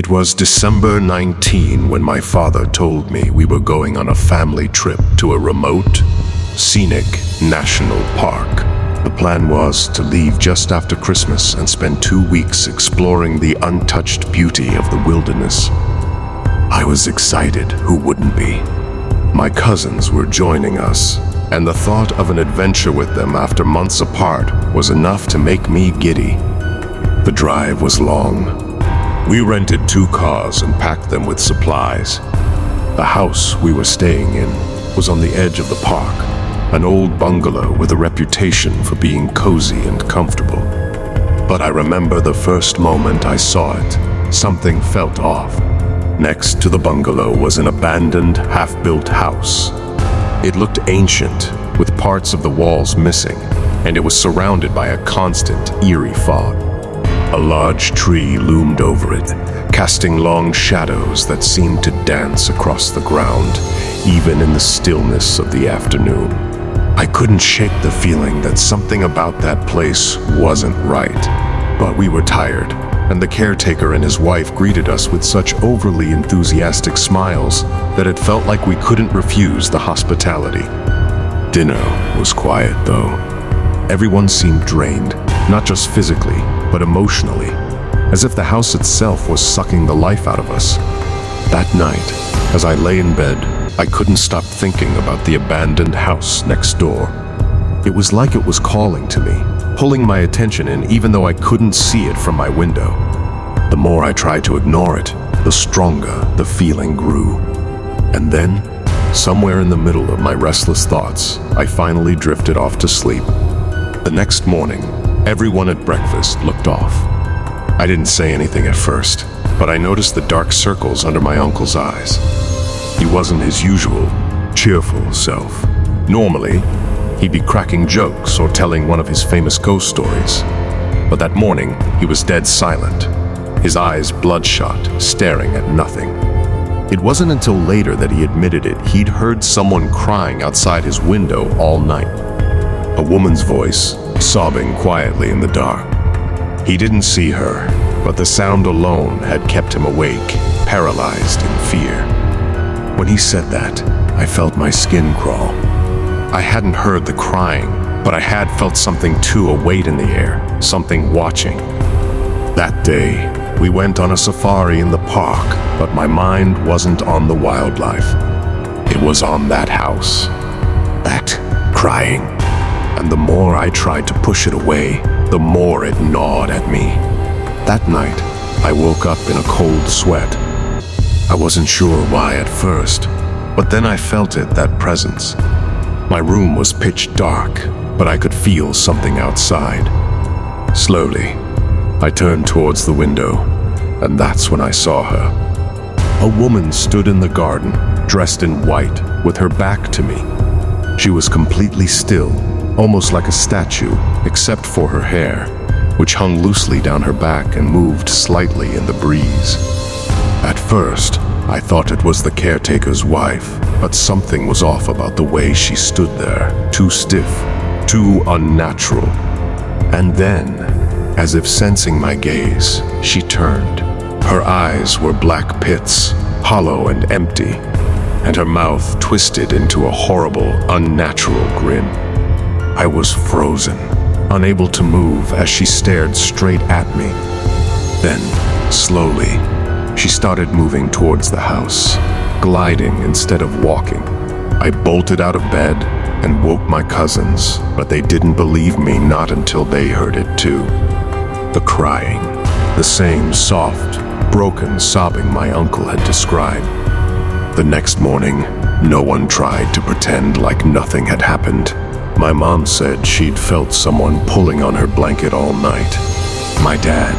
It was December 19 when my father told me we were going on a family trip to a remote, scenic national park. The plan was to leave just after Christmas and spend 2 weeks exploring the untouched beauty of the wilderness. I was excited, who wouldn't be? My cousins were joining us, and the thought of an adventure with them after months apart was enough to make me giddy. The drive was long. We rented 2 cars and packed them with supplies. The house we were staying in was on the edge of the park, an old bungalow with a reputation for being cozy and comfortable. But I remember the first moment I saw it, something felt off. Next to the bungalow was an abandoned, half-built house. It looked ancient, with parts of the walls missing, and it was surrounded by a constant, eerie fog. A large tree loomed over it, casting long shadows that seemed to dance across the ground, even in the stillness of the afternoon. I couldn't shake the feeling that something about that place wasn't right. But we were tired, and the caretaker and his wife greeted us with such overly enthusiastic smiles that it felt like we couldn't refuse the hospitality. Dinner was quiet, though. Everyone seemed drained, not just physically, but emotionally, as if the house itself was sucking the life out of us. That night, as I lay in bed, I couldn't stop thinking about the abandoned house next door. It was like it was calling to me, pulling my attention in even though I couldn't see it from my window. The more I tried to ignore it, the stronger the feeling grew. And then, somewhere in the middle of my restless thoughts, I finally drifted off to sleep. The next morning, everyone at breakfast looked off. I didn't say anything at first, but I noticed the dark circles under my uncle's eyes. He wasn't his usual, cheerful self. Normally, he'd be cracking jokes or telling one of his famous ghost stories. But that morning, he was dead silent, his eyes bloodshot, staring at nothing. It wasn't until later that he admitted it. He'd heard someone crying outside his window all night. A woman's voice, sobbing quietly in the dark. He didn't see her, but the sound alone had kept him awake, paralyzed in fear. When he said that, I felt my skin crawl. I hadn't heard the crying, but I had felt something too, a weight in the air, something watching. That day, we went on a safari in the park, but my mind wasn't on the wildlife. It was on that house. That crying. And the more I tried to push it away, the more it gnawed at me. That night, I woke up in a cold sweat. I wasn't sure why at first, but then I felt it, that presence. My room was pitch dark, but I could feel something outside. Slowly, I turned towards the window, and that's when I saw her. A woman stood in the garden, dressed in white, with her back to me. She was completely still, almost like a statue, except for her hair, which hung loosely down her back and moved slightly in the breeze. At first, I thought it was the caretaker's wife, but something was off about the way she stood there, too stiff, too unnatural. And then, as if sensing my gaze, she turned. Her eyes were black pits, hollow and empty, and her mouth twisted into a horrible, unnatural grin. I was frozen, unable to move as she stared straight at me. Then, slowly, she started moving towards the house, gliding instead of walking. I bolted out of bed and woke my cousins, but they didn't believe me, not until they heard it too. The crying, the same soft, broken sobbing my uncle had described. The next morning, no one tried to pretend like nothing had happened. My mom said she'd felt someone pulling on her blanket all night. My dad,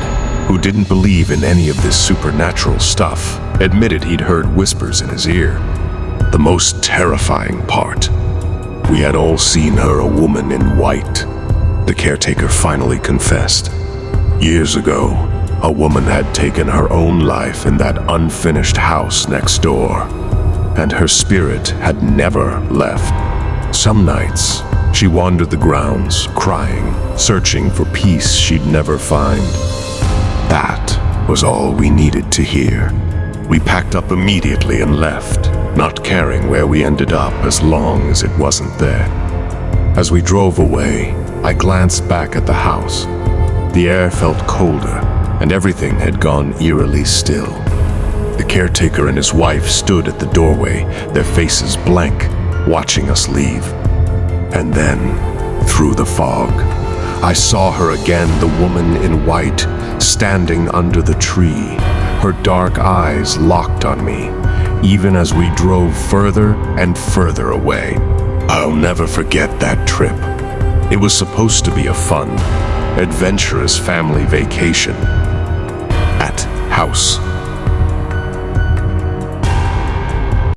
who didn't believe in any of this supernatural stuff, admitted he'd heard whispers in his ear. The most terrifying part, we had all seen her, a woman in white. The caretaker finally confessed. Years ago, a woman had taken her own life in that unfinished house next door, and her spirit had never left. Some nights, she wandered the grounds, crying, searching for peace she'd never find. That was all we needed to hear. We packed up immediately and left, not caring where we ended up as long as it wasn't there. As we drove away, I glanced back at the house. The air felt colder, and everything had gone eerily still. The caretaker and his wife stood at the doorway, their faces blank, watching us leave. And then, through the fog, I saw her again, the woman in white, standing under the tree, her dark eyes locked on me, even as we drove further and further away. I'll never forget that trip. It was supposed to be a fun, adventurous family vacation at House